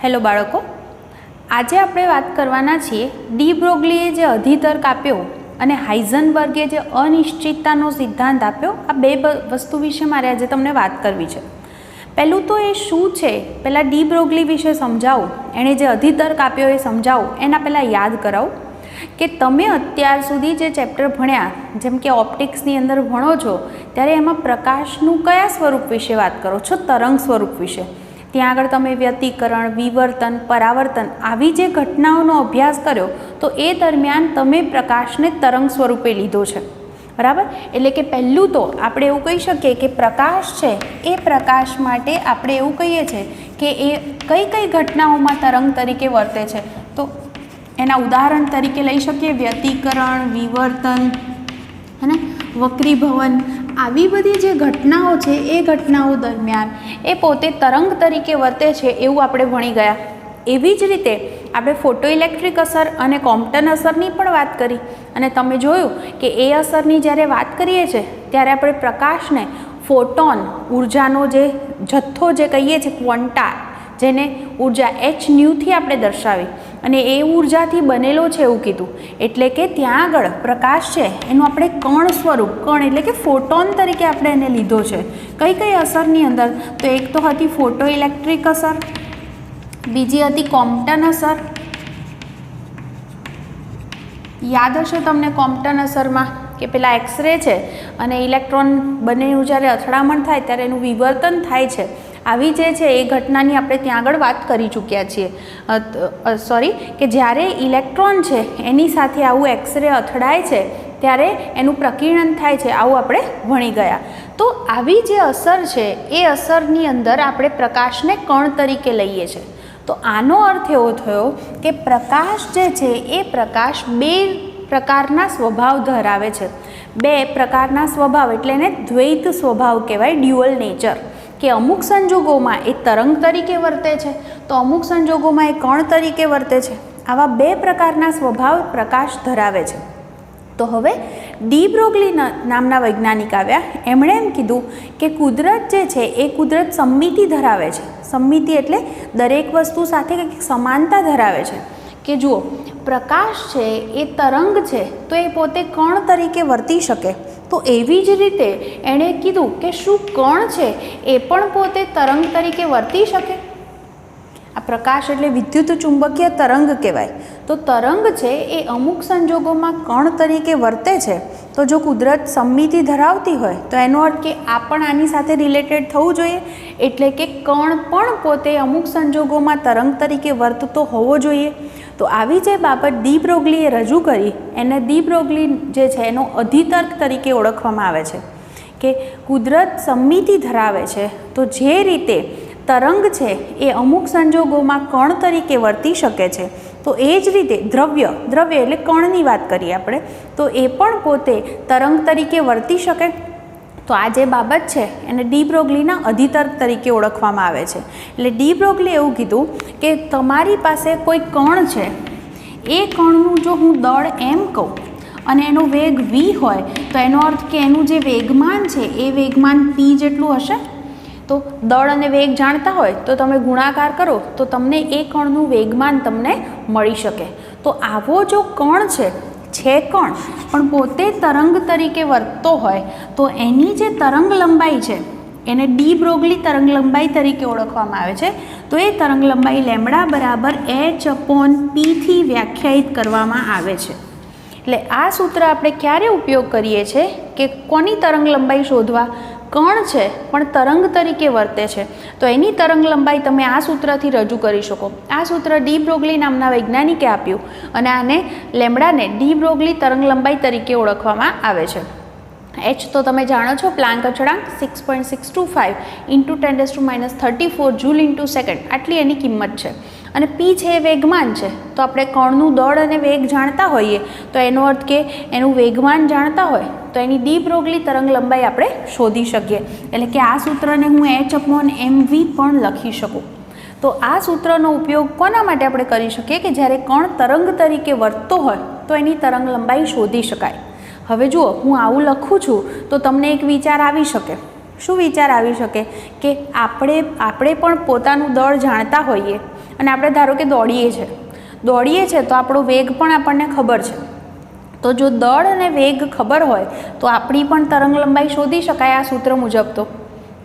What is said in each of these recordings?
Hello બાળકો, આજે આપણે વાત કરવાના છીએ ડી બ્રોગલીએ જે અધિતર્ક આપ્યો અને હાઇઝનબર્ગે જે અનિશ્ચિતતાનો સિદ્ધાંત આપ્યો, આ બે વસ્તુ વિશે મારે આજે તમને વાત કરવી છે. પહેલું તો એ શું છે, પહેલાં ડી બ્રોગલી વિશે સમજાવું, એણે જે અધિતર્ક આપ્યો એ સમજાવું, એના પહેલાં યાદ કરાવું કે તમે અત્યાર સુધી જે ચેપ્ટર ભણ્યા, જેમ કે ઓપ્ટિક્સની અંદર ભણો છો, ત્યારે એમાં પ્રકાશનું કયા સ્વરૂપ વિશે વાત કરો છો? તરંગ સ્વરૂપ વિશે. ત્યાં આગળ તમે વ્યતિકરણ, વિવર્તન, પરાવર્તન આવી જે ઘટનાઓનો અભ્યાસ કર્યો, તો એ દરમિયાન તમે પ્રકાશને તરંગ સ્વરૂપે લીધો છે, બરાબર? એટલે કે પહેલું તો આપણે એવું કહી શકીએ કે પ્રકાશ છે એ પ્રકાશ માટે આપણે એવું કહીએ છીએ કે એ કઈ કઈ ઘટનાઓમાં તરંગ તરીકે વર્તે છે. તો એના ઉદાહરણ તરીકે લઈ શકીએ વ્યતિકરણ, વિવર્તન અને વક્રીભવન. આવી બધી જે ઘટનાઓ છે એ ઘટનાઓ દરમિયાન એ પોતે તરંગ તરીકે વર્તે છે એવું આપણે ભણી ગયા. એવી જ રીતે આપણે ફોટોઇલેક્ટ્રિક અસર અને કોમ્પટન અસરની પણ વાત કરી, અને તમે જોયું કે એ અસરની જ્યારે વાત કરીએ છીએ ત્યારે આપણે પ્રકાશને ફોટોન, ઉર્જાનો જે જથ્થો જે કહીએ છીએ, ક્વોન્ટા, જેને ઉર્જા hν આપણે દર્શાવી, અને એ ઉર્જાથી બનેલો છે એવું કીધું. એટલે કે ત્યાં આગળ પ્રકાશ છે એનું આપણે કણ સ્વરૂપ, કણ એટલે કે ફોટોન તરીકે આપણે એને લીધો છે. કઈ કઈ અસરની અંદર? તો એક તો હતી ફોટોઇલેક્ટ્રિક અસર, બીજી હતી કોમ્પટન અસર. યાદ હશે તમને કોમ્પટન અસરમાં કે પેલા એક્સરે છે અને ઇલેક્ટ્રોન બંનેનું જ્યારે અથડામણ થાય ત્યારે એનું વિવર્તન થાય છે. આવી જે છે એ ઘટનાની આપણે ત્યાં આગળ વાત કરી ચૂક્યા છીએ. કે જ્યારે ઇલેક્ટ્રોન છે એની સાથે આવું એક્સરે અથડાય છે ત્યારે એનું પ્રકીર્ણન થાય છે, આવું આપણે ભણી ગયા. તો આવી જે અસર છે એ અસરની અંદર આપણે પ્રકાશને કણ તરીકે લઈએ છીએ. તો આનો અર્થ એવો થયો કે પ્રકાશ જે છે એ પ્રકાશ બે પ્રકારના સ્વભાવ ધરાવે છે. બે પ્રકારના સ્વભાવ એટલે એને દ્વૈત સ્વભાવ કહેવાય, ડ્યુઅલ નેચર. કે અમુક સંજોગોમાં એ તરંગ તરીકે વર્તે છે, તો અમુક સંજોગોમાં એ કણ તરીકે વર્તે છે. આવા બે પ્રકારના સ્વભાવ પ્રકાશ ધરાવે છે. તો હવે ડી બ્રોગલી નામના વૈજ્ઞાનિક આવ્યા, એમણે એમ કીધું કે કુદરત જે છે એ કુદરત સમમિતિ ધરાવે છે. સમમિતિ એટલે દરેક વસ્તુ સાથે કંઈક સમાનતા ધરાવે છે. કે જુઓ, પ્રકાશ છે એ તરંગ છે તો એ પોતે કણ તરીકે વર્તી શકે. તો એવી જ રીતે એણે કીધું કે શું કણ છે એ પણ પોતે તરંગ તરીકે વર્તી શકે? આ પ્રકાશ એટલે વિદ્યુત ચુંબકીય તરંગ કહેવાય. તો તરંગ છે એ અમુક સંજોગોમાં કણ તરીકે વર્તે છે. તો જો કુદરત સમમિતિ ધરાવતી હોય તો એનો અર્થ કે આ પણ આની સાથે રિલેટેડ થવું જોઈએ. એટલે કે કણ પણ પોતે અમુક સંજોગોમાં તરંગ તરીકે વર્તતો હોવો જોઈએ. તો આવી જે બાબત ડી બ્રોગલીએ રજૂ કરી, એને ડી બ્રોગલી જે છે એનો અધિતર્ક તરીકે ઓળખવામાં આવે છે. કે કુદરત સમમિતિ ધરાવે છે, તો જે રીતે તરંગ છે એ અમુક સંજોગોમાં કણ તરીકે વર્તી શકે છે, તો એ જ રીતે દ્રવ્ય એટલે કણની વાત કરીએ આપણે, તો એ પણ પોતે તરંગ તરીકે વર્તી શકે. તો આ જે બાબત છે એને ડી બ્રોગલીના અધિતર્ક તરીકે ઓળખવામાં આવે છે. એટલે ડી બ્રોગલીએ એવું કીધું કે તમારી પાસે કોઈ કણ છે, એ કણનું જો હું દળ m કહું અને એનો વેગ v હોય, તો એનો અર્થ કે એનું જે વેગમાન છે એ વેગમાન p જેટલું હશે. તો દળ અને વેગ જાણતા હોય તો તમે ગુણાકાર કરો તો તમને એ કણનું વેગમાન તમને મળી શકે. તો આવો જો કણ છે કણ પણ પોતે તરંગ તરીકે વર્તતો હોય, તો એની જે તરંગ લંબાઈ છે એને ડી બ્રોગલી તરંગ લંબાઈ તરીકે ઓળખવામાં આવે છે. તો એ તરંગ લંબાઈ લેમ્ડા બરાબર h/p થી વ્યાખ્યાયિત કરવામાં આવે છે. એટલે આ સૂત્ર આપણે ક્યારે ઉપયોગ કરીએ છીએ કે કોની તરંગ લંબાઈ શોધવા? કણ છે પણ તરંગ તરીકે વર્તે છે, તો એની તરંગ લંબાઈ તમે આ સૂત્રથી રજૂ કરી શકો. આ સૂત્ર ડી બ્રોગલી નામના વૈજ્ઞાનિકે આપ્યું, અને આને લેમ્ડાને ડી બ્રોગલી તરંગ લંબાઈ તરીકે ઓળખવામાં આવે છે. h તો તમે જાણો છો, પ્લાન્ક અચળાંક 6.625 × 10⁻34 J/s, આટલી એની કિંમત છે. અને p છે એ વેગમાન છે. તો આપણે કણનું દળ અને વેગ જાણતા હોઈએ, તો એનો અર્થ કે એનું વેગમાન જાણતા હોય તો એની ડી બ્રોગલી તરંગ લંબાઈ આપણે શોધી શકીએ. એટલે કે આ સૂત્રને હું h/mv પણ લખી શકું. તો આ સૂત્રનો ઉપયોગ કોના માટે આપણે કરી શકીએ કે જ્યારે કણ તરંગ તરીકે વર્તતો હોય તો એની તરંગ લંબાઈ શોધી શકાય. હવે જુઓ, હું આવું લખું છું તો તમને એક વિચાર આવી શકે. શું વિચાર આવી શકે કે આપણે પણ પોતાનું દળ જાણતા હોઈએ અને આપણે ધારો કે દોડીએ છીએ તો આપણો વેગ પણ આપણને ખબર છે. તો જો દળ અને વેગ ખબર હોય તો આપણી પણ તરંગ લંબાઈ શોધી શકાય આ સૂત્ર મુજબ.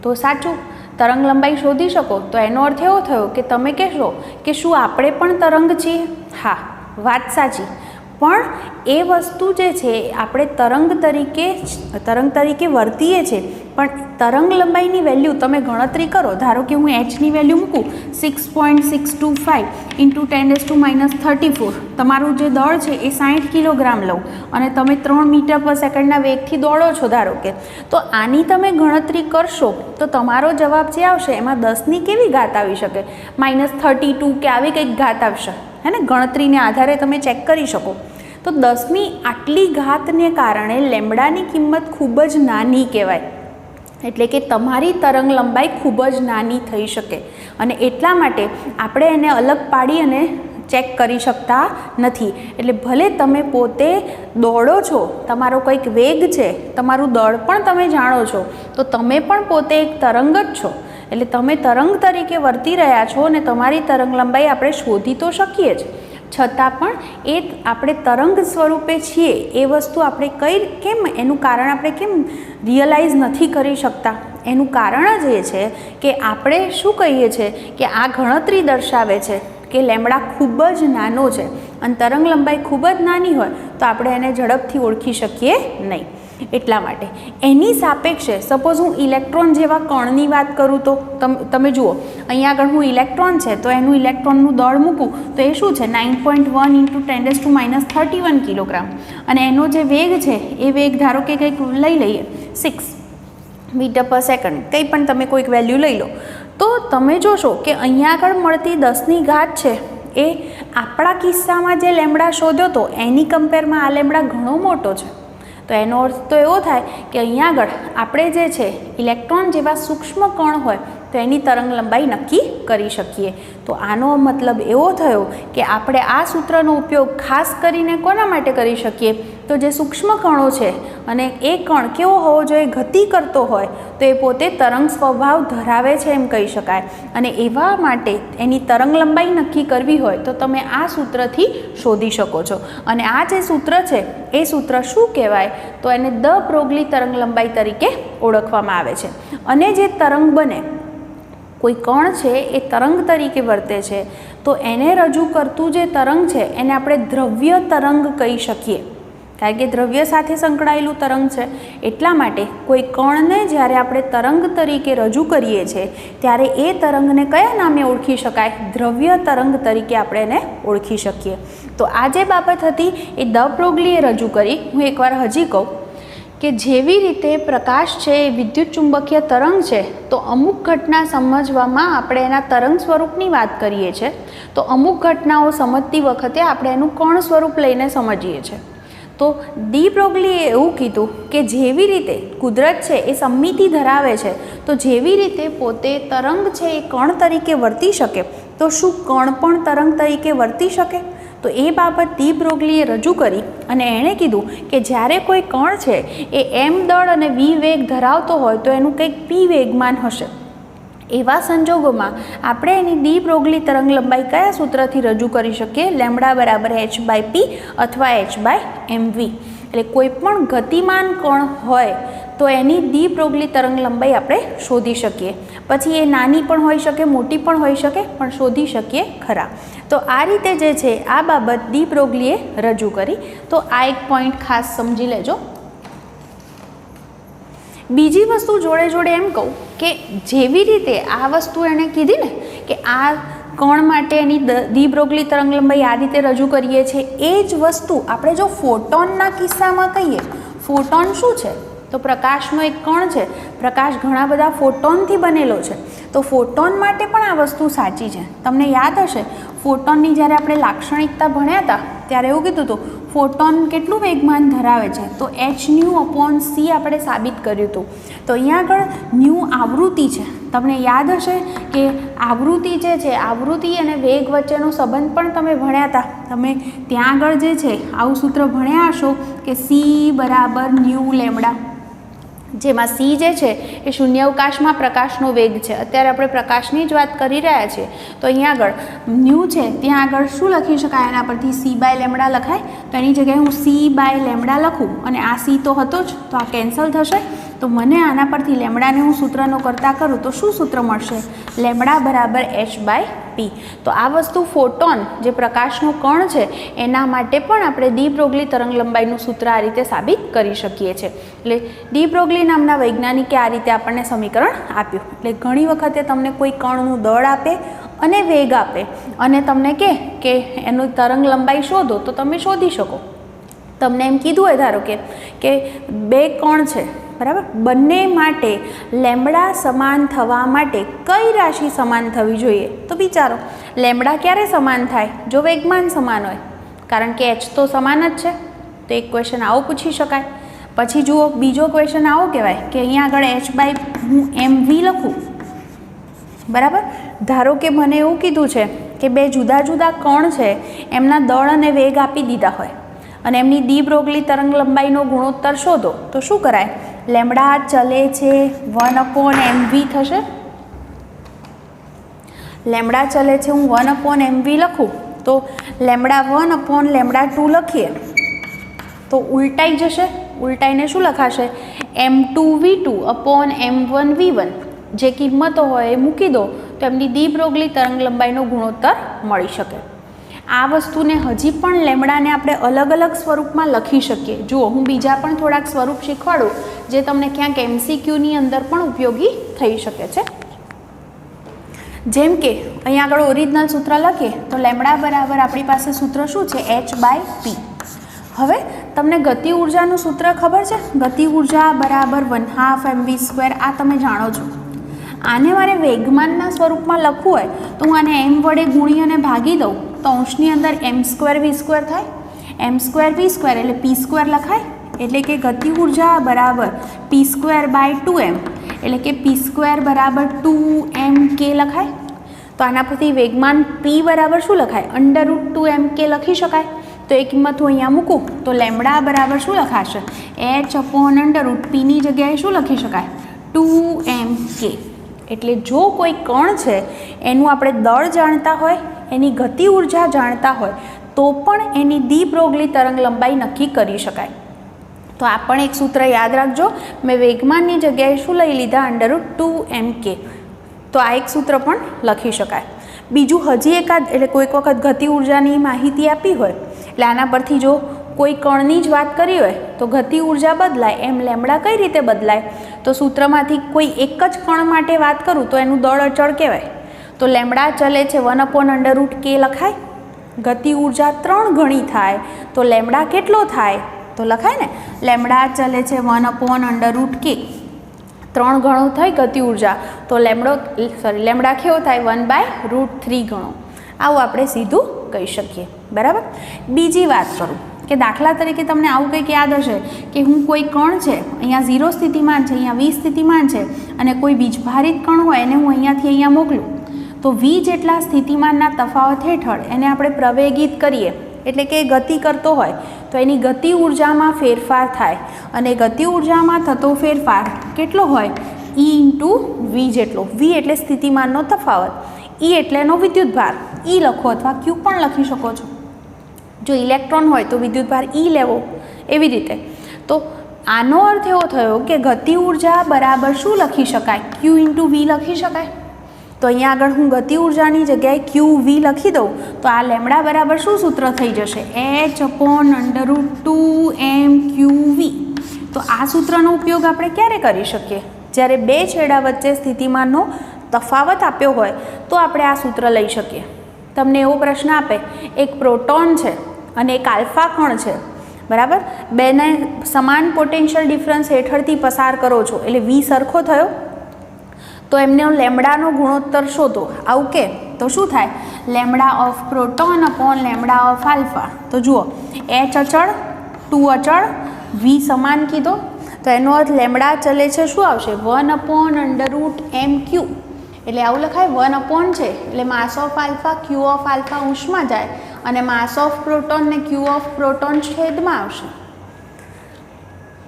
તો સાચું, તરંગ લંબાઈ શોધી શકો તો એનો અર્થ એવો થયો કે તમે કહેશો કે શું આપણે પણ તરંગ છીએ? હા, વાત સાચી. પણ એ વસ્તુ જે છે આપણે તરંગ તરીકે વર્તીએ છીએ, પણ તરંગ લંબાઈની વેલ્યુ તમે ગણતરી કરો. ધારો કે હું એચની વેલ્યુ મૂકું 6.625 × 10⁻34. તમારું જે દળ છે એ 60 કિલોગ્રામ લઉં અને તમે 3 મીટર પર સેકન્ડના વેગથી દોડો છો ધારો કે, તો આની તમે ગણતરી કરશો તો તમારો જવાબ જે આવશે એમાં 10ની કેવી ઘાત આવી શકે? -32 કે આવી કંઈક ઘાત આવશે, હે ને? ગણતરીને આધારે તમે ચેક કરી શકો. તો 10ની આટલી ઘાતને કારણે લેમ્બડાની કિંમત ખૂબ જ નાની કહેવાય. એટલે કે તમારી તરંગ લંબાઈ ખૂબ જ નાની થઈ શકે, અને એટલા માટે આપણે એને અલગ પાડી અને ચેક કરી શકતા નથી. એટલે ભલે તમે પોતે દોડો છો, તમારો કંઈક વેગ છે, તમારું દળ પણ તમે જાણો છો, તો તમે પણ પોતે એક તરંગ જ છો. એટલે તમે તરંગ તરીકે વર્તી રહ્યા છો અને તમારી તરંગ લંબાઈ આપણે શોધી તો શકીએ જ, છતાં પણ એ આપણે તરંગ સ્વરૂપે છીએ એ વસ્તુ આપણે કેમ એનું કારણ આપણે કેમ રિયલાઇઝ નથી કરી શકતા? એનું કારણ જ એ છે કે આપણે શું કહીએ છીએ કે આ ગણતરી દર્શાવે છે કે લેમ્બડા ખૂબ જ નાનો છે, અને તરંગ લંબાઈ ખૂબ જ નાની હોય તો આપણે એને ઝડપથી ઓળખી શકીએ નહીં. એટલા માટે એની સાપેક્ષે સપોઝ હું ઇલેક્ટ્રોન જેવા કણની વાત કરું તો તમે જુઓ, અહીંયા આગળ હું ઇલેક્ટ્રોન છે તો એનું ઇલેક્ટ્રોનનું દળ મૂકું તો એ શું છે? 9.1 × 10⁻31 કિલોગ્રામ. અને એનો જે વેગ છે એ વેગ ધારો કે કંઈક લઈ લઈએ 6 મીટર પર સેકન્ડ, કંઈ પણ તમે કોઈક વેલ્યુ લઈ લો. તો તમે જોશો કે અહીંયા આગળ મળતી 10ની ઘાત છે એ આપણા કિસ્સામાં જે લેમ્બડા શોધ્યો હતો એની કમ્પેરમાં આ લેમ્બડા ઘણો મોટો છે. તો એનો અર્થ તો એવો થાય કે અહીંયા આગળ આપણે જે છે ઇલેક્ટ્રોન જેવા સૂક્ષ્મ કણ હોય તો એની તરંગ લંબાઈ નક્કી કરી શકીએ. તો આનો મતલબ એવો થયો કે આપણે આ સૂત્રનો ઉપયોગ ખાસ કરીને કોના માટે કરી શકીએ? તો જે સૂક્ષ્મ કણો છે અને એ કણ કેવો હોવો જોઈએ? ગતિ કરતો હોય તો એ પોતે તરંગ સ્વભાવ ધરાવે છે એમ કહી શકાય. અને એવા માટે એની તરંગ લંબાઈ નક્કી કરવી હોય તો તમે આ સૂત્રથી શોધી શકો છો. અને આ જે સૂત્ર છે એ સૂત્ર શું કહેવાય? તો એને દ બ્રોગલી તરંગ લંબાઈ તરીકે ઓળખવામાં આવે છે. અને જે તરંગ બને, કોઈ કણ છે એ તરંગ તરીકે વર્તે છે તો એને રજૂ કરતું જે તરંગ છે એને આપણે દ્રવ્ય તરંગ કહી શકીએ, કારણ કે દ્રવ્ય સાથે સંકળાયેલું તરંગ છે. એટલા માટે કોઈ કણને જ્યારે આપણે તરંગ તરીકે રજૂ કરીએ છીએ ત્યારે એ તરંગને કયા નામે ઓળખી શકાય? દ્રવ્ય તરંગ તરીકે આપણે એને ઓળખી શકીએ. તો આ જે બાબત હતી એ દ બ્રોગલીએ રજૂ કરી. હું એકવાર હજી કહું કે જેવી રીતે પ્રકાશ છે એ વિદ્યુત ચુંબકીય તરંગ છે, તો અમુક ઘટના સમજવામાં આપણે એના તરંગ સ્વરૂપની વાત કરીએ છીએ, તો અમુક ઘટનાઓ સમજતી વખતે આપણે એનું કણ સ્વરૂપ લઈને સમજીએ છીએ. તો ડી બ્રોગલીએ એવું કીધું કે જેવી રીતે કુદરત છે એ સમમિતિ ધરાવે છે, તો જેવી રીતે પોતે તરંગ છે એ કણ તરીકે વર્તી શકે, તો શું કણ પણ તરંગ તરીકે વર્તી શકે? તો એ બાબત ડી બ્રોગલીએ રજૂ કરી અને એણે કીધું કે જ્યારે કોઈ કણ છે એ m દળ અને v વેગ ધરાવતો હોય તો એનું કંઈક p વેગમાન હશે. એવા સંજોગોમાં આપણે એની ડી બ્રોગલી તરંગ લંબાઈ કયા સૂત્રથી રજૂ કરી શકીએ? લેમ્બડા બરાબર h/p અથવા h/mv. એટલે કોઈ પણ ગતિમાન કણ હોય તો એની ડી બ્રોગલી તરંગ લંબાઈ આપણે શોધી શકીએ. પછી એ નાની પણ હોઈ શકે, મોટી પણ હોઈ શકે, પણ શોધી શકીએ ખરા. તો આ રીતે જે છે આ બાબત ડી બ્રોગલીએ રજૂ કરી. તો આ એક પોઈન્ટ ખાસ સમજી લેજો. બીજી વસ્તુ જોડે જોડે એમ કહું કે જેવી રીતે આ વસ્તુ એણે કીધી ને કે આ કણ માટે એની ડી બ્રોગલી તરંગ લંબાઈ આ રીતે રજૂ કરીએ છીએ, એ જ વસ્તુ આપણે જો ફોટોનના કિસ્સામાં કહીએ. ફોટોન શું છે? તો પ્રકાશનો એક કણ છે. પ્રકાશ ઘણા બધા ફોટોનથી બનેલો છે. તો ફોટોન માટે પણ આ વસ્તુ સાચી છે. તમને યાદ હશે ફોટોનની જ્યારે આપણે લાક્ષણિકતા ભણ્યા હતા ત્યારે એવું કીધું હતું ફોટોન કેટલું વેગમાન ધરાવે છે? તો h/c આપણે સાબિત કર્યું હતું. તો અહીંયા આગળ ન્યૂ આવૃત્તિ છે. તમને યાદ હશે કે આવૃત્તિ જે છે, આવૃત્તિ અને વેગ વચ્ચેનો સંબંધ પણ તમે ભણ્યા હતા. તમે ત્યાં આગળ જે છે આવું સૂત્ર ભણ્યા હશો કે c = ન્યૂ લેમ્બડા. જેમાં સી જે છે એ શૂન્યાવકાશમાં પ્રકાશનો વેગ છે. અત્યારે આપણે પ્રકાશની જ વાત કરી રહ્યા છીએ, તો અહીંયા આગળ ન્યૂ છે ત્યાં આગળ શું લખી શકાય? એના પરથી સી બાય લેમડા લખાય. તો એની જગ્યાએ હું સી બાય લેમડા લખું, અને આ સી તો હતો જ, તો આ કેન્સલ થશે. તો મને આના પરથી લેમડાને હું સૂત્રનો કરતા કરું તો શું સૂત્ર મળશે? લેમડા બરાબર h બાય પી. તો આ વસ્તુ ફોટોન જે પ્રકાશનો કણ છે એના માટે પણ આપણે ડી બ્રોગલી તરંગલંબાઈનું સૂત્ર આ રીતે સાબિત કરી શકીએ છીએ. એટલે ડી બ્રોગલી નામના વૈજ્ઞાનિકે આ રીતે આપણને સમીકરણ આપ્યું. એટલે ઘણી વખતે તમને કોઈ કણનું દળ આપે અને વેગ આપે અને તમને કહે કે એનું તરંગલંબાઈ શોધો, તો તમે શોધી શકો. તમને એમ કીધું હોય ધારો કે બે કણ છે, બરાબર, બંને માટે લેમડા સમાન થવા માટે કઈ રાશિ સમાન થવી જોઈએ? તો વિચારો, લેમડા ક્યારે સમાન થાય? જો વેગમાન સમાન હોય, કારણ કે h તો સમાન જ છે. તો એક ક્વેશ્ચન આવો પૂછી શકાય. પછી જુઓ, બીજો ક્વેશ્ચન આવો કહેવાય કે અહીંયા આગળ h બાય હું mv લખું, બરાબર. ધારો કે મને એવું કીધું છે કે બે જુદા જુદા કણ છે, એમના દળ અને વેગ આપી દીધા હોય અને એમની ડી બ્રોગલી તરંગલંબાઈનો ગુણોત્તર શોધો, તો શું કરાય? લેમડા ચલે છે 1/mv થશે. લેમડા ચલે છે, હું 1/mv લખું તો લેમડા 1/λ2 લખીએ તો ઉલટાઈ જશે. ઉલટાઈને શું લખાશે? m2v2/m1v1. જે કિંમતો હોય એ મૂકી દો તો એમની ડી બ્રોગલી તરંગલંબાઈનો ગુણોત્તર મળી શકે. આ વસ્તુને હજી પણ લેમડાને આપણે અલગ અલગ સ્વરૂપમાં લખી શકીએ. જુઓ, હું બીજા પણ થોડાક સ્વરૂપ શીખવાડું જે તમને ક્યાંક MCQની અંદર પણ ઉપયોગી થઈ શકે છે. જેમ કે અહીંયા આગળ ઓરિજિનલ સૂત્ર લખીએ તો લેમડા બરાબર આપણી પાસે સૂત્ર શું છે? h by P. હવે તમને ગતિ ઉર્જાનું સૂત્ર ખબર છે? ગતિ ઉર્જા બરાબર 1/2 mv². આ તમે જાણો છો. આને મારે વેગમાનના સ્વરૂપમાં લખવું હોય તો હું આને m વડે ગુણી અને ભાગી દઉં તો અંશની અંદર m²v² થાય. m²v² એટલે p² લખાય. એટલે કે ગતિ ઉર્જા બરાબર p² બાય 2m, એટલે કે p² બરાબર 2mk લખાય. તો આના પરથી વેગમાન p બરાબર શું લખાય? √2mk લખી શકાય. તો એ કિંમત હું અહીંયા મૂકું તો લેમડા બરાબર શું લખાશે? h/√p ની જગ્યાએ શું લખી શકાય? 2mk. એટલે જો કોઈ કણ છે એનું આપણે દળ જાણતા હોય, એની ગતિ ઉર્જા જાણતા હોય, તો પણ એની ડી બ્રોગલી તરંગલંબાઈ નક્કી કરી શકાય. તો આ પણ એક સૂત્ર યાદ રાખજો. મેં વેગમાનની જગ્યાએ શું લઈ લીધા? √2mk. તો આ એક સૂત્ર પણ લખી શકાય. બીજું હજી એકાદ, એટલે કોઈક વખત ગતિ ઉર્જાની માહિતી આપી હોય એટલે આના પરથી જો કોઈ કણની જ વાત કરી હોય તો ગતિ ઉર્જા બદલાય, એમ લેમડા કઈ રીતે બદલાય? તો સૂત્રમાંથી કોઈ એક જ કણ માટે વાત કરું તો એનું દળ અચળ કહેવાય. તો લેમડા ચલે છે 1/√k લખાય. ગતિ ઉર્જા 3 ગણી થાય તો લેમડા કેટલો થાય? તો લખાય ને, લેમડા ચલે છે 1/√k. 3 ગણો થઈ ગતિ ઉર્જા તો લેમડા કેવો થાય? 1/√3 ગણો. આવું આપણે સીધું કહી શકીએ, બરાબર. બીજી વાત કરું કે દાખલા તરીકે તમને આવું કંઈક યાદ હશે કે હું કોઈ કણ છે, અહીંયા 0 સ્થિતિમાન છે, અહીંયા v સ્થિતિમાન છે, અને કોઈ વીજભારિત કણ હોય એને હું અહીંયાથી અહીંયા મોકલું તો v જેટલા સ્થિતિમાનના તફાવત હેઠળ એને આપણે પ્રવેગિત કરીએ, એટલે કે ગતિ કરતો હોય તો એની ગતિ ઉર્જામાં ફેરફાર થાય. અને ગતિ ઉર્જામાં થતો ફેરફાર કેટલો હોય? E × v જેટલો. v એટલે સ્થિતિમાનનો તફાવત, E એટલે એનો વિદ્યુતભાર. E લખો અથવા Q પણ લખી શકો છો. જો ઇલેક્ટ્રોન હોય તો વિદ્યુતભાર E લેવો, એવી રીતે. તો આનો અર્થ એવો થયો કે ગતિ ઉર્જા બરાબર શું લખી શકાય? Q × v લખી શકાય. તો અહીંયા આગળ હું ગતિ ઉર્જાની જગ્યાએ qv લખી દઉં તો આ લેમડા બરાબર શું સૂત્ર થઈ જશે? h/√2mqv. તો આ સૂત્રનો ઉપયોગ આપણે ક્યારે કરી શકીએ? જ્યારે બે છેડા વચ્ચે સ્થિતિમાનનો તફાવત આપ્યો હોય તો આપણે આ સૂત્ર લઈ શકીએ. તમને એવો પ્રશ્ન આપે, એક પ્રોટોન છે અને એક આલ્ફા કણ છે, બરાબર, બેને સમાન પોટેન્શિયલ ડિફરન્સ હેઠળથી પસાર કરો છો એટલે v સરખો થયો, તો એમનો લેમડાનો ગુણોત્તર શોધો. આવું કે તો શું થાય? Lambda of proton upon lambda of alpha. તો જુઓ, h અચળ, 2 અચળ, v સમાન કીધો તો એનો અર્થ લેમડા ચલે છે શું આવશે? 1/√mq. એટલે આવું લખાય, 1 છે એટલે માસ of alpha, q of alpha અંશમાં જાય અને માસ ઓફ પ્રોટોન ને q ઓફ પ્રોટોન છેદમાં આવશે.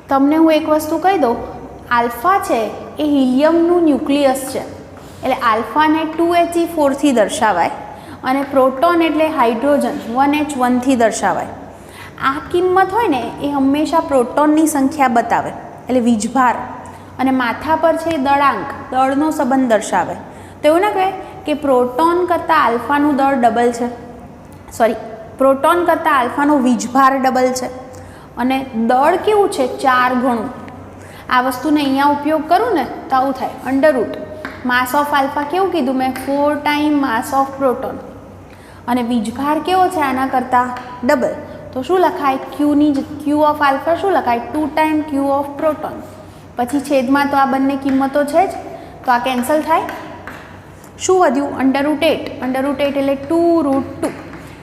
તમને હું એક વસ્તુ કહી દઉં, આલ્ફા છે એ હિલિયમનું ન્યુક્લિયસ છે, એટલે આલ્ફાને 2He4થી દર્શાવાય અને પ્રોટોન એટલે હાઇડ્રોજન 1H1થી દર્શાવાય. આ કિંમત હોય ને એ હંમેશા પ્રોટોનની સંખ્યા બતાવે, એટલે વીજભાર, અને માથા પર છે એ દળાંક, દળનો સંબંધ દર્શાવે. તો એવું ના કહે કે પ્રોટોન કરતાં આલ્ફાનું દળ ડબલ છે, સોરી પ્રોટોન કરતાં આલ્ફાનો વીજભાર ડબલ છે અને દળ કેવું છે 4 ગણું. આ વસ્તુને અહીંયા ઉપયોગ કરું ને તો આવું થાય, અંડરરૂટ માસ ઓફ આલ્ફા કેવું કીધું મેં 4 ટાઈમ માસ ઓફ પ્રોટોન, અને વીજભાર કેવો છે આના કરતાં ડબલ, તો શું લખાય ક્યુ ઓફ આલ્ફા શું લખાય 2 ટાઈમ ક્યુ ઓફ પ્રોટોન. પછી છેદમાં તો આ બંને કિંમતો છે જ, તો આ કેન્સલ થાય. શું વધ્યું √8, √8 એટલે 2√2.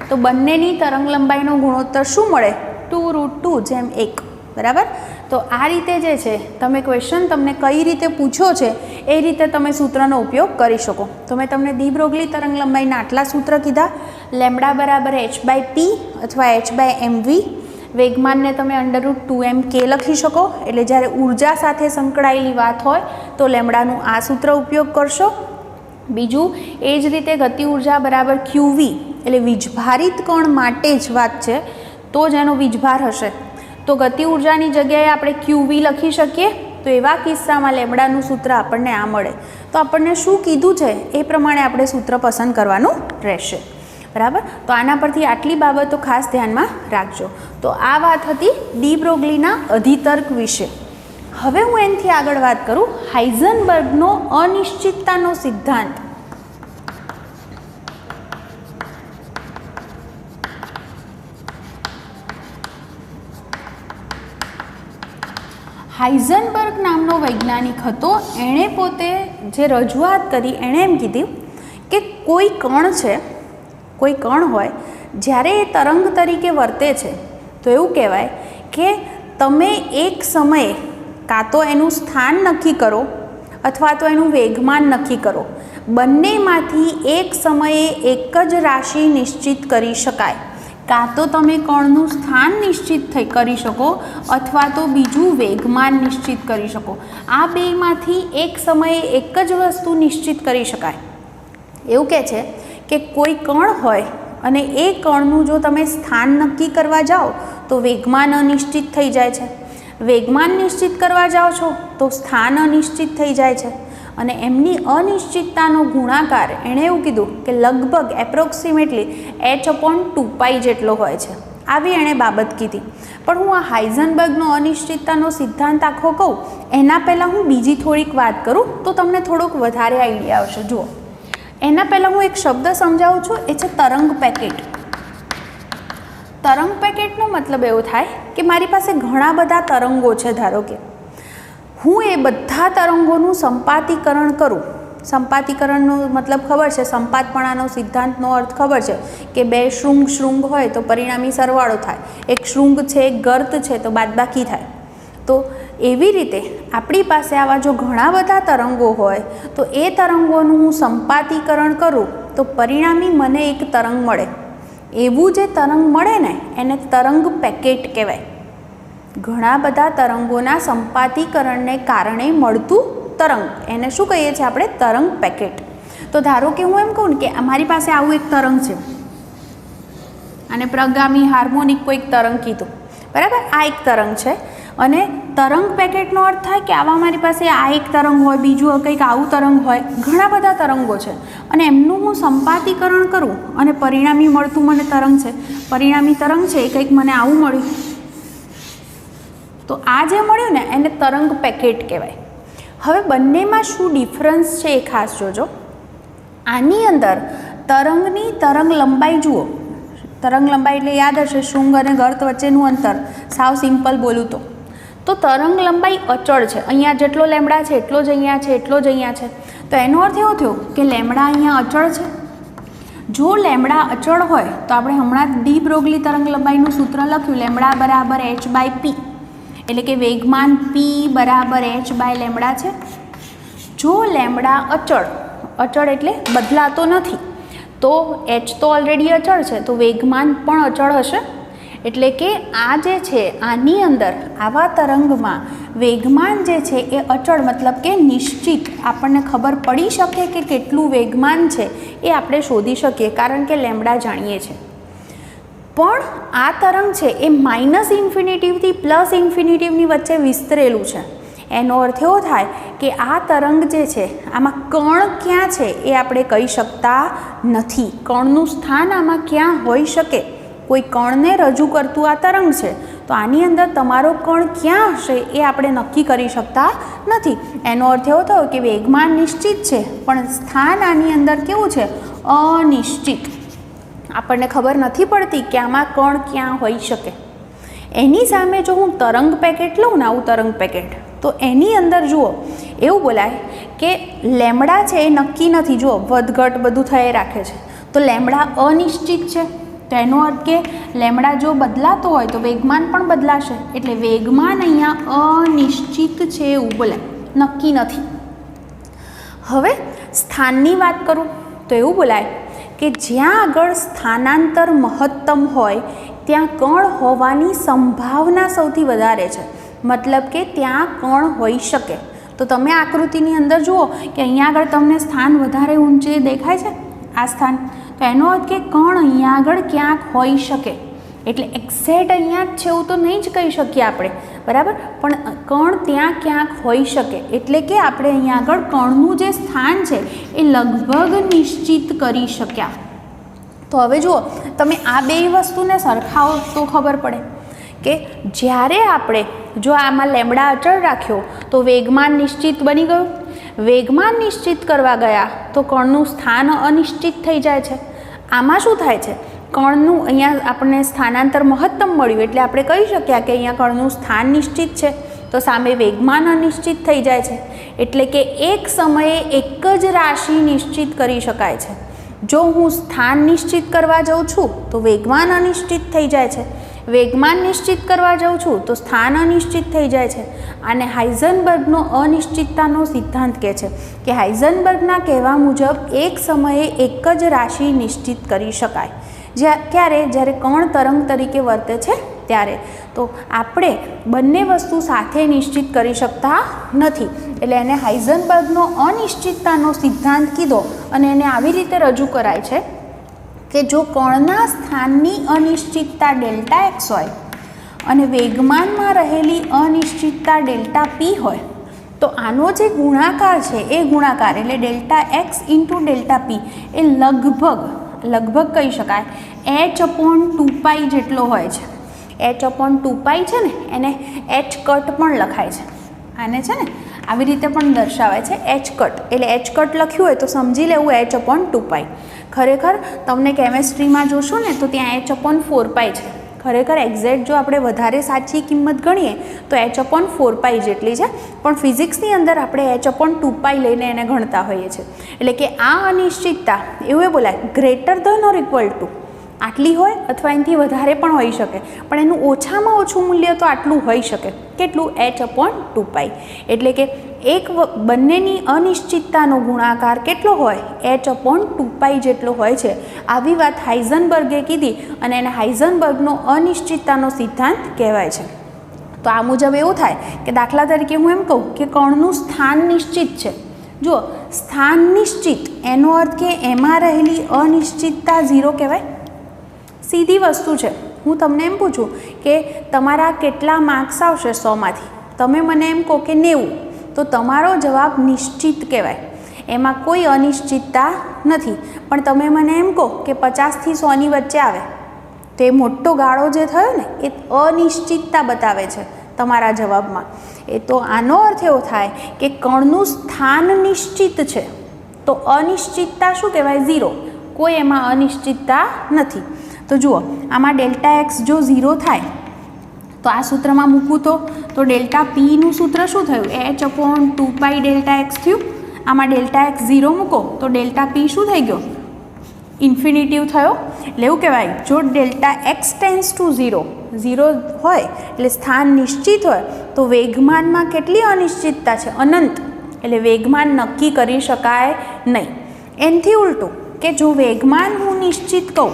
તો બંનેની તરંગ લંબાઈનો ગુણોત્તર શું મળે 2√2:1, બરાબર. તો આ રીતે જે છે તમે ક્વેશ્ચન તમને કઈ રીતે પૂછ્યો છે એ રીતે તમે સૂત્રનો ઉપયોગ કરી શકો. તો મેં તમને ડી બ્રોગલી તરંગ લંબાઈના આટલા સૂત્ર કીધા, લેમ્બડા બરાબર h/p અથવા h/mv. વેગમાનને તમે √2mk લખી શકો, એટલે જ્યારે ઉર્જા સાથે સંકળાયેલી વાત હોય તો લેમ્બડાનું આ સૂત્ર ઉપયોગ કરશો. બીજું એ જ રીતે ગતિ ઉર્જા બરાબર qv, એટલે વીજભારિત કણ માટે જ વાત છે તો જ એનો વીજભાર હશે. તો ગતિ ઉર્જાની જગ્યાએ આપણે qv લખી શકીએ. તો એવા કિસ્સામાં લેમ્બડાનું સૂત્ર આપણને આ મળે. તો આપણને શું કીધું છે એ પ્રમાણે આપણે સૂત્ર પસંદ કરવાનું રહેશે, બરાબર. તો આના પરથી આટલી બાબતો ખાસ ધ્યાનમાં રાખજો. તો આ વાત હતી ડી બ્રોગલીના અધિતર્ક વિશે. હવે હું એનાથી આગળ વાત કરું હાઇઝનબર્ગનો અનિશ્ચિતતાનો સિદ્ધાંત. હાઇઝનબર્ગ નામનો વૈજ્ઞાનિક હતો. એણે પોતે જે રજૂઆત કરી એણે એમ કીધું કે કોઈ કણ હોય જ્યારે એ તરંગ તરીકે વર્તે છે તો એવું કહેવાય કે તમે એક સમયે કાં તો એનું સ્થાન નક્કી કરો અથવા તો એનું વેગમાન નક્કી કરો. બંનેમાંથી એક સમયે એક જ રાશિ નિશ્ચિત કરી શકાય. કાં તો તમે કણનું સ્થાન નિશ્ચિત કરી શકો અથવા તો બીજું વેગમાન નિશ્ચિત કરી શકો. આ બેમાંથી એક સમયે એક જ વસ્તુ નિશ્ચિત કરી શકાય. એવું કહે છે કે કોઈ કણ હોય અને એ કણનું જો તમે સ્થાન નક્કી કરવા જાઓ તો વેગમાન અનિશ્ચિત થઈ જાય છે, વેગમાન નિશ્ચિત કરવા જાઓ છો તો સ્થાન અનિશ્ચિત થઈ જાય છે, અને એમની અનિશ્ચિતતાનો ગુણાકાર એણે એવું કીધું કે લગભગ એપ્રોક્સિમેટલી h/2π જેટલો હોય છે. આવી એણે બાબત કીધી. પણ હું આ હાઇઝનબર્ગનો અનિશ્ચિતતાનો સિદ્ધાંત આખો કહું એના પહેલાં હું બીજી થોડીક વાત કરું તો તમને થોડોક વધારે આઈડિયા આવશે. જુઓ, એના પહેલાં હું એક શબ્દ સમજાવું છું, એ છે તરંગ પેકેટ. તરંગ પેકેટનો મતલબ એવો થાય કે મારી પાસે ઘણા બધા તરંગો છે. ધારો કે હું એ બધા તરંગોનું સંપાતીકરણ કરું. સંપાતીકરણનો મતલબ ખબર છે, સંપાતપણાનો સિદ્ધાંતનો અર્થ ખબર છે કે બે શૃંગ હોય તો પરિણામી સરવાળો થાય, એક શૃંગ છે એક ગર્ત છે તો બાદબાકી થાય. તો એવી રીતે આપણી પાસે આવા જો ઘણા બધા તરંગો હોય તો એ તરંગોનું હું સંપાતીકરણ કરું તો પરિણામી મને એક તરંગ મળે. એવું જે તરંગ મળે ને એને તરંગ પેકેટ કહેવાય. ઘણા બધા તરંગોના સંપાતીકરણને કારણે મળતું તરંગ, એને શું કહીએ છીએ આપણે તરંગ પેકેટ. તો ધારો કે હું એમ કહું કે અમારી પાસે આવું એક તરંગ છે અને પ્રગામી હાર્મોનિક કોઈક તરંગ કીધું, બરાબર. આ એક તરંગ છે અને તરંગ પેકેટનો અર્થ થાય કે આવા મારી પાસે આ એક તરંગ હોય, બીજું કંઈક આવું તરંગ હોય, ઘણા બધા તરંગો છે અને એમનું હું સંપાતીકરણ કરું અને પરિણામી મળતું મને તરંગ છે. પરિણામી તરંગ છે એ કંઈક મને આવું મળ્યું, તો આ જે મળ્યું ને એને તરંગ પેકેટ કહેવાય. હવે બંનેમાં શું ડિફરન્સ છે એ ખાસ જોજો. આની અંદર તરંગની તરંગ લંબાઈ જુઓ. તરંગ લંબાઈ એટલે યાદ હશે શૃંગ અને ગર્ત વચ્ચેનું અંતર, સાવ સિમ્પલ બોલું તો તરંગ લંબાઈ અચળ છે. અહીંયા જેટલો લેમ્બડા છે એટલો જ અહીંયા છે, એટલો જ અહીંયા છે. તો એનો અર્થ એવો થયો કે લેમ્બડા અહીંયા અચળ છે. જો લેમ્બડા અચળ હોય તો આપણે હમણાં જ ડી બ્રોગલી તરંગ લંબાઈનું સૂત્ર લખ્યું, લેમ્બડા બરાબર h/p, એટલે કે વેગમાન p બરાબર h/લેમ્બડા છે. જો લેમ્બડા અચળ એટલે બદલાતો નથી, તો h તો ઓલરેડી અચળ છે તો વેગમાન પણ અચળ હશે. એટલે કે આ જે છે આની અંદર આવા તરંગમાં વેગમાન જે છે એ અચળ મતલબ કે નિશ્ચિત આપણને ખબર પડી શકે કે કેટલું વેગમાન છે એ આપણે શોધી શકીએ કારણ કે લેમ્ડા જાણીએ છીએ. પણ આ તરંગ છે એ -ઇન્ફિનિટીવથી +ઇન્ફિનિટીવની વચ્ચે વિસ્તરેલું છે. એનો અર્થ એવો થાય કે આ તરંગ જે છે આમાં કણ ક્યાં છે એ આપણે કહી શકતા નથી. કણનું સ્થાન આમાં ક્યાં હોઈ શકે? કોઈ કણને રજૂ કરતું આ તરંગ છે તો આની અંદર તમારો કણ ક્યાં હશે એ આપણે નક્કી કરી શકતા નથી. એનો અર્થ એવો થયો કે વેગમાન નિશ્ચિત છે પણ સ્થાન આની અંદર કેવું છે? અનિશ્ચિત. આપણને ખબર નથી પડતી કે આમાં કણ ક્યાં હોઈ શકે. એની સામે જો હું તરંગ પેકેટ લઉં ને, આવું તરંગ પેકેટ, તો એની અંદર જુઓ એવું બોલાય કે લેમ્ડા છે એ નક્કી નથી. જુઓ વધઘટ બધું થઈ રાખે છે તો લેમ્ડા અનિશ્ચિત છે. તો એનો અર્થ કે લેમ્ડા જો બદલાતો હોય તો વેગમાન પણ બદલાશે. એટલે વેગમાન અહીંયા અનિશ્ચિત છે એવું બોલાય, નક્કી નથી. હવે સ્થાનની વાત કરું તો એવું બોલાય કે જ્યાં આગળ સ્થાનાંતર મહત્તમ હોય ત્યાં કણ હોવાની સંભાવના સૌથી વધારે છે. મતલબ કે ત્યાં કણ હોઈ શકે. તો તમે આકૃતિની અંદર જુઓ કે અહીંયા આગળ તમને સ્થાન વધારે ઊંચે દેખાય છે, આ સ્થાન. તો એનો અર્થ કે કણ અહીંયા આગળ ક્યાંક હોઈ શકે. એટલે એક્ઝેક્ટ અહીંયા જ છે એવું તો નહીં જ કહી શકીએ આપણે, બરાબર, પણ કણ ત્યાં ક્યાંક હોઈ શકે. એટલે કે આપણે અહીંયા આગળ કણનું જે સ્થાન છે એ લગભગ નિશ્ચિત કરી શક્યા. તો હવે જુઓ તમે આ બે વસ્તુને સરખાવો તો ખબર પડે કે જ્યારે આપણે જો આમાં લેમ્ડા અચળ રાખ્યો તો વેગમાન નિશ્ચિત બની ગયું. વેગમાન નિશ્ચિત કરવા ગયા તો કણનું સ્થાન અનિશ્ચિત થઈ જાય છે. આમાં શું થાય છે? કણનું અહીંયા આપણને સ્થાનાંતર મહત્તમ મળ્યું એટલે આપણે કહી શક્યા કે અહીંયા કણનું સ્થાન નિશ્ચિત છે તો સામે વેગમાન અનિશ્ચિત થઈ જાય છે. એટલે કે એક સમયે એક જ રાશિ નિશ્ચિત કરી શકાય છે. જો હું સ્થાન નિશ્ચિત કરવા જાઉં છું તો વેગમાન અનિશ્ચિત થઈ જાય છે. વેગમાન નિશ્ચિત કરવા જાઉં છું તો સ્થાન અનિશ્ચિત થઈ જાય છે. અને હાઇઝનબર્ગનો અનિશ્ચિતતાનો સિદ્ધાંત કહે છે કે હાઇઝનબર્ગના કહેવા મુજબ એક સમયે એક જ રાશિ નિશ્ચિત કરી શકાય. જ્યારે કણ તરંગ તરીકે વર્તે છે ત્યારે. તો આપણે બંને વસ્તુ સાથે નિશ્ચિત કરી શકતા નથી. એટલે એને હાઇઝનબર્ગનો અનિશ્ચિતતાનો સિદ્ધાંત કીધો અને એને આવી રીતે રજૂ કરાય છે કે જો કણના સ્થાનની અનિશ્ચિતતા Δx હોય અને વેગમાનમાં રહેલી અનિશ્ચિતતા Δp હોય તો આનો જે ગુણાકાર છે એ ગુણાકાર એટલે Δx × Δp એ લગભગ કહી શકાય h/2π જેટલો હોય છે. h/2π છે ને એને h કટ પણ લખાય છે. આને છે ને આવી રીતે પણ દર્શાવાય છે h કટ. એટલે h કટ લખ્યું હોય તો સમજી લેવું h/2π. ખરેખર તમને કેમેસ્ટ્રીમાં જોશો ને તો ત્યાં h/4π છે. ખરેખર એક્ઝેક્ટ જો આપણે વધારે સાચી કિંમત ગણીએ તો h/4π જેટલી છે, પણ ફિઝિક્સની અંદર આપણે h/2π લઈને એને ગણતા હોઈએ છીએ. એટલે કે આ અનિશ્ચિતતા એવું બોલાય ગ્રેટર ધન ઓર ઇક્વલ ટુ આટલી હોય અથવા એનાથી વધારે પણ હોઈ શકે, પણ એનું ઓછામાં ઓછું મૂલ્ય તો આટલું હોઈ શકે. કેટલું? h/2π. એટલે કે બંનેની અનિશ્ચિતતાનો ગુણાકાર કેટલો હોય? h/2π જેટલો હોય છે. આવી વાત હાઇઝનબર્ગે કીધી અને એને હાઇઝનબર્ગનો અનિશ્ચિતતાનો સિદ્ધાંત કહેવાય છે. તો આ મુજબ એવું થાય કે દાખલા તરીકે હું એમ કહું કે કણનું સ્થાન નિશ્ચિત છે. જુઓ સ્થાન નિશ્ચિત એનો અર્થ કે એમાં રહેલી અનિશ્ચિતતા 0 કહેવાય. સીધી વસ્તુ છે. હું તમને એમ પૂછું કે તમારા કેટલા માર્ક્સ આવશે 100માંથી, તમે મને એમ કહો કે 90, તો તમારો જવાબ નિશ્ચિત કહેવાય. એમાં કોઈ અનિશ્ચિતતા નથી. પણ તમે મને એમ કહો કે 50થી 100ની વચ્ચે આવે તો એ મોટો ગાળો જે થયો ને એ અનિશ્ચિતતા બતાવે છે તમારા જવાબમાં. એ તો આનો અર્થ એવો થાય કે કણનું સ્થાન નિશ્ચિત છે તો અનિશ્ચિતતા શું કહેવાય? 0. કોઈ એમાં અનિશ્ચિતતા નથી. તો જુઓ આમાં Δx જો 0 થાય તો આ સૂત્રમાં મૂકું તો Δpનું સૂત્ર શું થયું? h/2π Δx થયું. આમાં Δx 0 મૂકો તો Δp શું થઈ ગયો? ઇન્ફિનિટિવ થયો. એટલે એવું કહેવાય જો Δx → 0 હોય એટલે સ્થાન નિશ્ચિત હોય તો વેગમાનમાં કેટલી અનિશ્ચિતતા છે? અનંત. એટલે વેગમાન નક્કી કરી શકાય નહીં. એનાથી ઉલટું કે જો વેગમાન હું નિશ્ચિત કહું,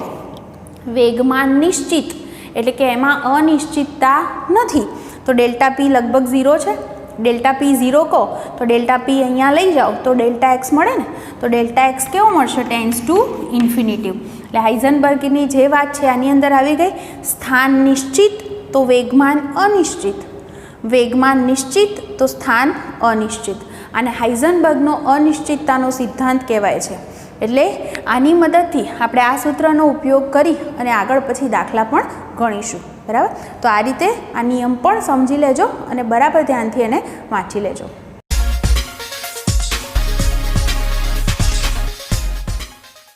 વેગમાન નિશ્ચિત એટલે કે એમાં અનિશ્ચિતતા નથી. તો ડેલ્ટા પી લગભગ 0 છે. ડેલ્ટા પી 0 કહો તો ડેલ્ટા પી અહીંયા લઈ જાઓ તો ડેલ્ટા એક્સ મળે ને. તો ડેલ્ટા એક્સ કેવો મળશે? Tense two infinitive. એટલે હાઇઝનબર્ગની જે વાત છે આની અંદર આવી ગઈ. સ્થાન નિશ્ચિત તો વેગમાન અનિશ્ચિત, વેગમાન નિશ્ચિત તો સ્થાન અનિશ્ચિત. અને હાઇઝનબર્ગનો અનિશ્ચિતતાનો સિદ્ધાંત કહેવાય છે. એટલે આની મદદથી આપણે આ સૂત્રનો ઉપયોગ કરી અને આગળ પછી દાખલા પણ ગણીશું. બરાબર? તો આ રીતે આ નિયમ પણ સમજી લેજો અને બરાબર ધ્યાનથી એને વાંચી લેજો.